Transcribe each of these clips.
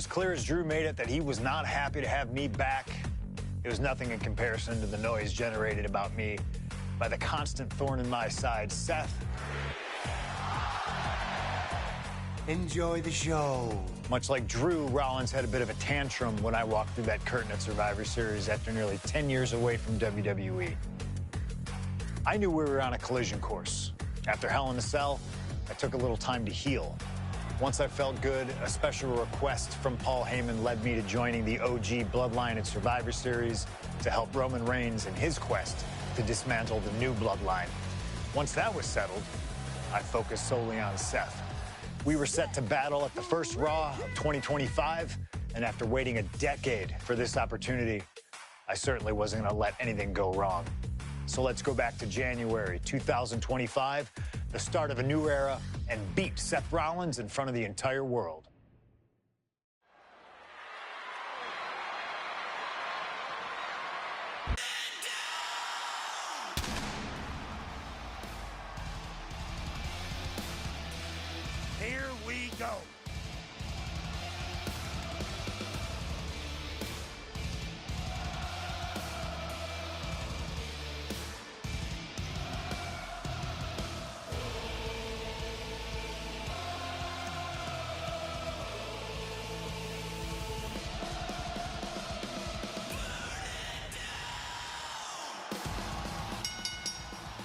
as clear as Drew made it that he was not happy to have me back, it was nothing in comparison to the noise generated about me by the constant thorn in my side, Seth. Enjoy the show. Much like Drew, Rollins had a bit of a tantrum when I walked through that curtain at Survivor Series after nearly 10 years away from WWE. I knew we were on a collision course. After Hell in a Cell, I took a little time to heal. Once I felt good, a special request from Paul Heyman led me to joining the OG Bloodline at Survivor Series to help Roman Reigns in his quest to dismantle the new Bloodline. Once that was settled, I focused solely on Seth. We were set to battle at the first Raw of 2025, and after waiting a decade for this opportunity, I certainly wasn't going to let anything go wrong. So let's go back to January 2025, the start of a new era, and beat Seth Rollins in front of the entire world. Here we go.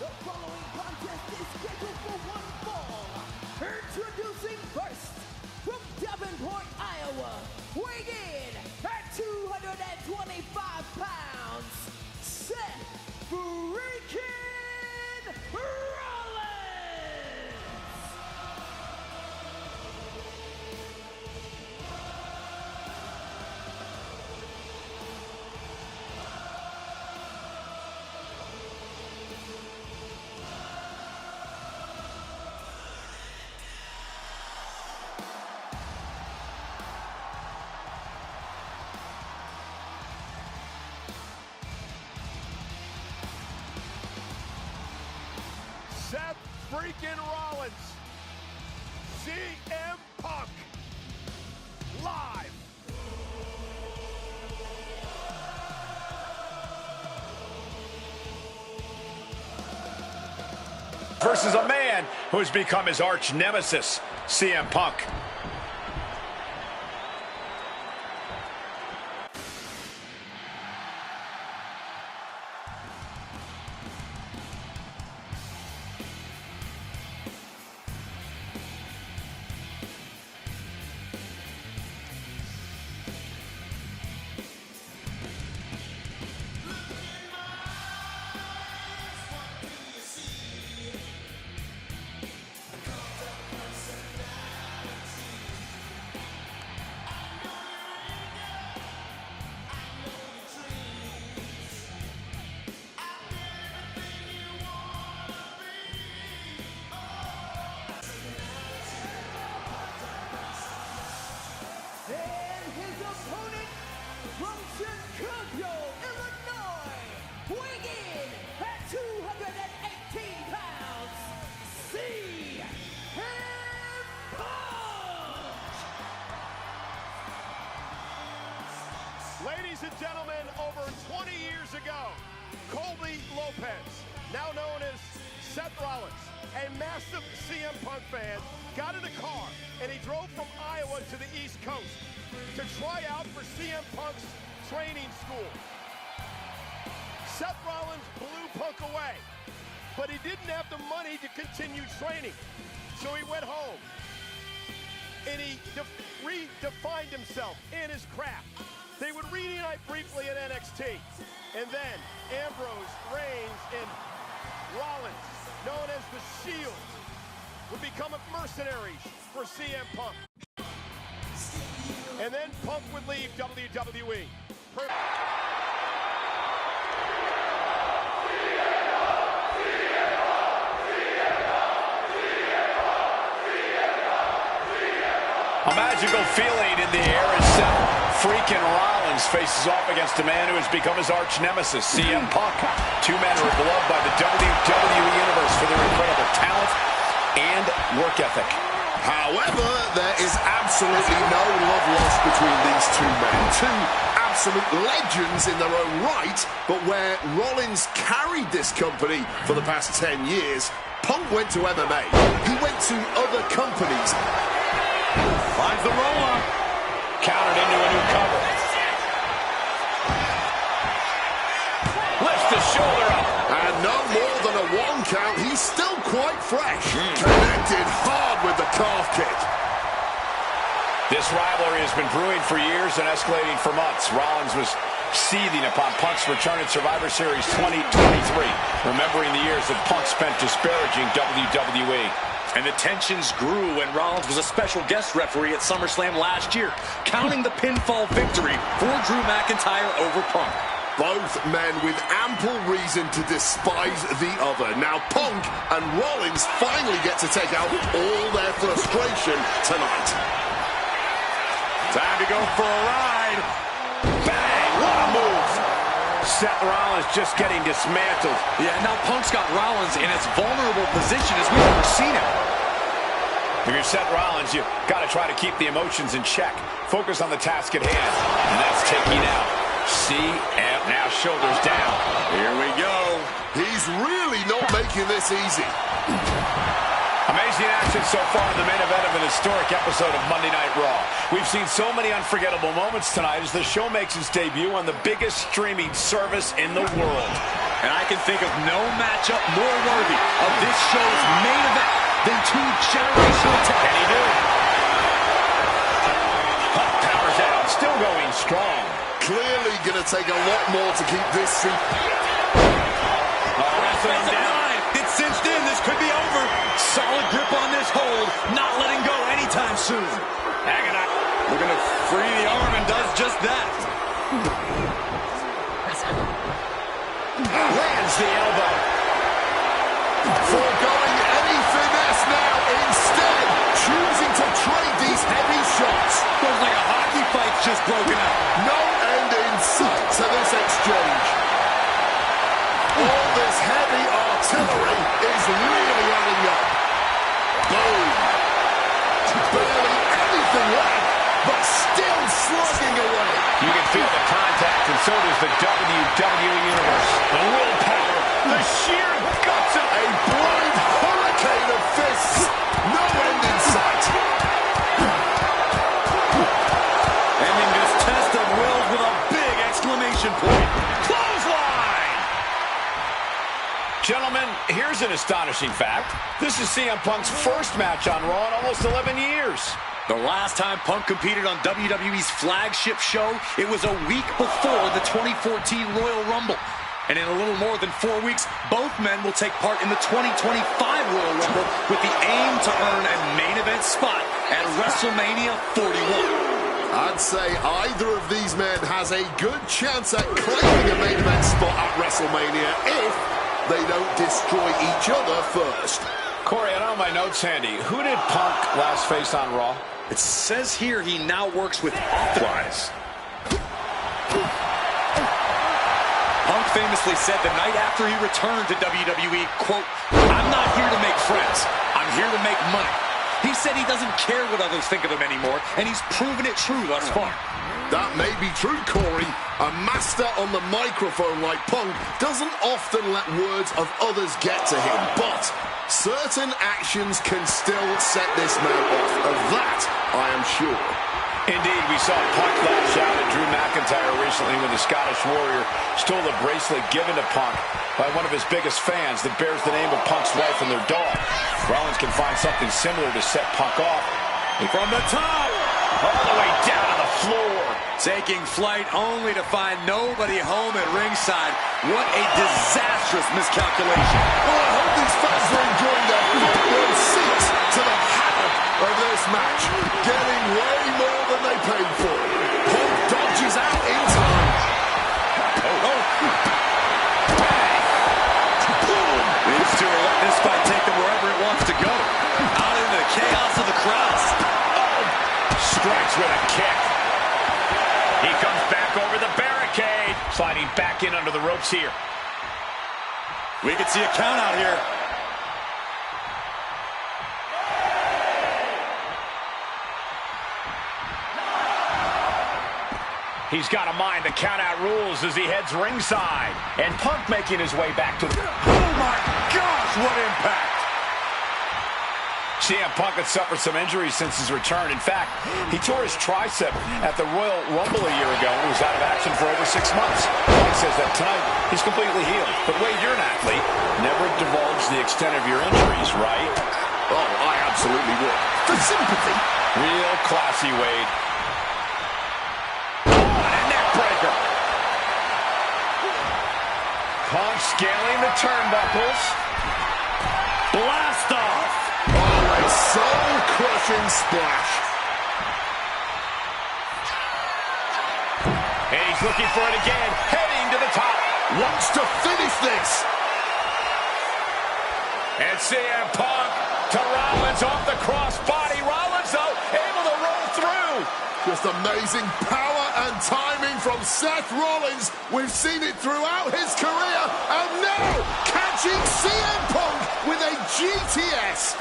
The following contest is scheduled for one fall. Introducing first, from Davenport, Iowa, weighing in at 225 pounds, Seth freaking Rollins! Seth freaking Rollins, CM Punk, live. Versus a man who has become his arch nemesis, CM Punk. And his opponent from Chicago, Illinois, weighing in at 218 pounds, CM Punk! Ladies and gentlemen, over 20 years ago, Colby Lopez, now known as Seth Rollins, a massive CM Punk fan, got in a car and he drove from Iowa to the East Coast to try out for CM Punk's training school. Seth Rollins blew Punk away, but he didn't have the money to continue training. So he went home and he redefined himself in his craft. They would reunite briefly at NXT, and then Ambrose, Reigns, and Rollins, known as the Shield, would become mercenaries for CM Punk. And then Punk would leave WWE. A magical feeling in the air as Seth freaking Rollins faces off against a man who has become his arch nemesis, CM Punk. Two men who are beloved by the WWE Universe for their incredible talent and work ethic. However, there is absolutely no love lost between these two men. Two absolute legends in their own right, but where Rollins carried this company for the past 10 years, Punk went to MMA. He went to other companies. Finds the roll-up. Countered into a new cover. Lifts the shoulder up. And no more than a 1 count. He's still quite fresh. Connected hard with the calf kick. This rivalry has been brewing for years and escalating for months. Rollins was seething upon Punk's return at Survivor Series 2023, remembering the years that Punk spent disparaging WWE. And the tensions grew when Rollins was a special guest referee at SummerSlam last year, counting the pinfall victory for Drew McIntyre over Punk. Both men with ample reason to despise the other. Now Punk and Rollins finally get to take out all their frustration tonight. Time to go for a ride. Bang! What a move! Seth Rollins just getting dismantled. Yeah, now Punk's got Rollins in as vulnerable position as we've ever seen him. If you're Seth Rollins, you got to try to keep the emotions in check. Focus on the task at hand. And that's taking out. See, and now shoulders down. Here we go. He's really not making this easy. Amazing action so far in the main event of an historic episode of Monday Night Raw. We've seen so many unforgettable moments tonight as the show makes its debut on the biggest streaming service in the world. And I can think of no matchup more worthy of this show's main event than two generational talents. Can he do it? Punk powers out, still going strong. Clearly going to take a lot more to keep this seat. Wrestling him down. It's cinched in. This could be over. Solid grip on this hold. Not letting go anytime soon. Agonize. Looking to free the arm and does just that. Lands the elbow. Foregoing any finesse now. Instead, choosing to trade these heavy shots. Looks like a hockey fight's just broken out. No end in sight to this exchange. All this heavy artillery is really adding up. Boom. Barely anything left, but still slugging away. You can feel the contact, and so does the WWE Universe. The willpower, the sheer guts of A blind hurricane of fists. No end in sight. Ending this test of wills with a big exclamation point. clothesline. Gentlemen, here's an astonishing fact. This is CM Punk's first match on Raw in almost 11 years. The last time Punk competed on WWE's flagship show, it was a week before the 2014 Royal Rumble. And in a little more than 4 weeks, both men will take part in the 2025 Royal Rumble with the aim to earn a main event spot at WrestleMania 41. I'd say either of these men has a good chance at claiming a main event spot at WrestleMania if they don't destroy each other first. Corey, I don't have my notes handy. Who did Punk last face on Raw? It says here he now works with Authorize. Punk famously said the night after he returned to WWE, quote, "I'm not here to make friends. I'm here to make money." He said he doesn't care what others think of him anymore, and he's proven it true thus far. That may be true, Corey. A master on the microphone like Punk doesn't often let words of others get to him, but certain actions can still set this man off. Of that, I am sure. Indeed, we saw Punk lash out at Drew McIntyre recently when the Scottish Warrior stole a bracelet given to Punk by one of his biggest fans that bears the name of Punk's wife and their dog. Rollins can find something similar to set Punk off. And from the top, all the way down to the floor. Taking flight only to find nobody home at ringside. What a disastrous miscalculation. Well, I hope these fans are enjoying their front row seats to the havoc of this match. Getting way more than they paid for. Punk dodges out in time. These two are letting this fight take them wherever it wants to go. Out into the chaos of the crowds. Strikes with a kick. He comes back over the barricade. Sliding back in under the ropes here. We could see a count out here. He's got a mind to count out rules as he heads ringside. And Punk making his way back to the... Oh my gosh, what impact! CM Punk had suffered some injuries since his return. In fact, he tore his tricep at the Royal Rumble a year ago and was out of action for over 6 months. Punk says that tonight he's completely healed. But Wade, you're an athlete. Never divulge the extent of your injuries, right? Oh, I absolutely would. For sympathy. Real classy, Wade. Neckbreaker. Punk scaling the turnbuckles. Blast off. Oh, a soul-crushing splash. And he's looking for it again, heading to the top. Wants to finish this. And CM Punk to Rollins off the crossbody. Rollins, though, able to roll through. Just amazing power and timing from Seth Rollins. We've seen it throughout his career. And now, catching CM Punk with a GTS.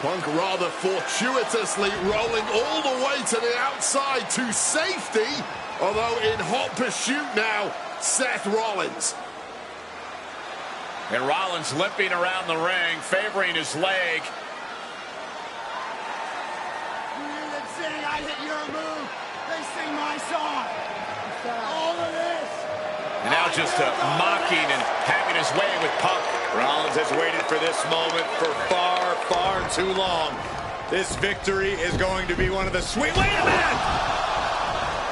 Punk rather fortuitously rolling all the way to the outside to safety. Although in hot pursuit now, Seth Rollins. And Rollins limping around the ring, favoring his leg. Sing, I hit your move. They sing my song. All of this. And now just mocking and having his way with Punk. Rollins has waited for this moment for far, far too long. This victory is going to be one of the sweet... Wait a minute!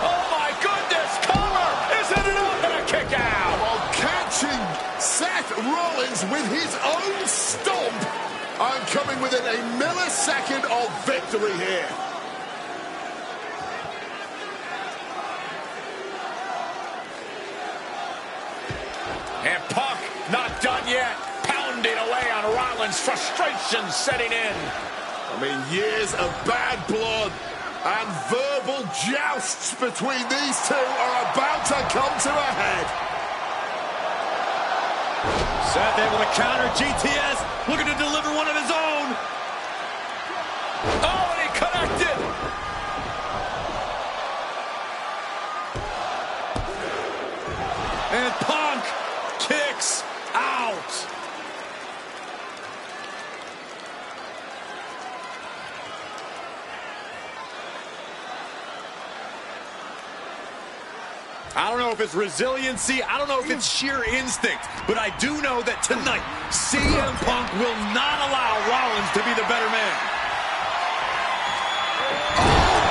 Oh my goodness! Cover! Isn't it up and a kick out? While catching Seth Rollins with his own stomp. I'm coming within a millisecond of victory here. And Punk not done yet. Pounding away on Rollins. Frustration setting in. I mean, years of bad blood and verbal jousts between these two are about to come to a head. Seth able to counter GTS. Looking to deliver one of his own. Oh, and he connected. And Punk kicks out. I don't know if it's resiliency, I don't know if it's sheer instinct, but I do know that tonight, CM Punk will not allow Rollins to be the better man.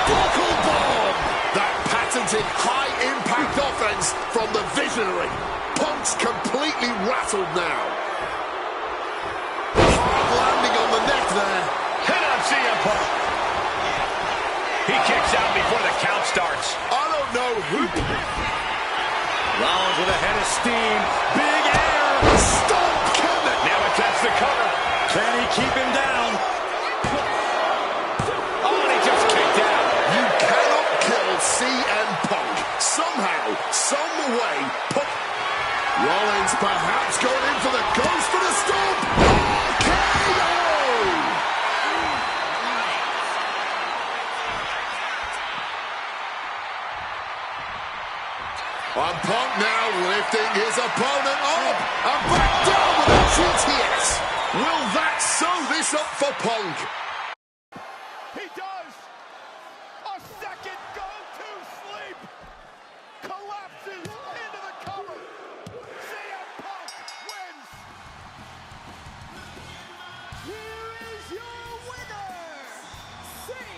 Buckle bomb! That patented high-impact offense from the visionary. Punk's completely rattled now. Hard landing on the neck there. Hit on CM Punk. He kicks out before the count starts. I don't know who... Rollins with a head of steam. Big air. Stomp connect. Now attempts the cover. Can he keep him down? Oh, and he just kicked out. You cannot kill CM Punk. Somehow, some way, Punk... Rollins perhaps going in for the ghost for the stomp. RKO! And Punk now lifting his opponent up and back down with a GTS. Will that sew this up for Punk? He does. A second go to sleep. Collapses into the cover. CM Punk wins. Here is your winner, CM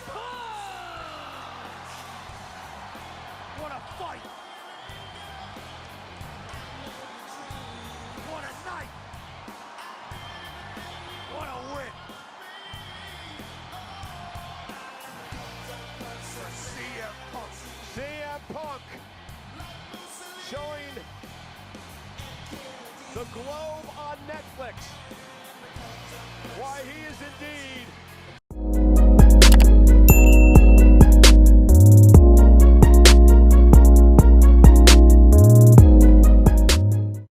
Punk! What a fight. What a night. What a win. For CM Punk. CM Punk showing the Globe on Netflix why he is indeed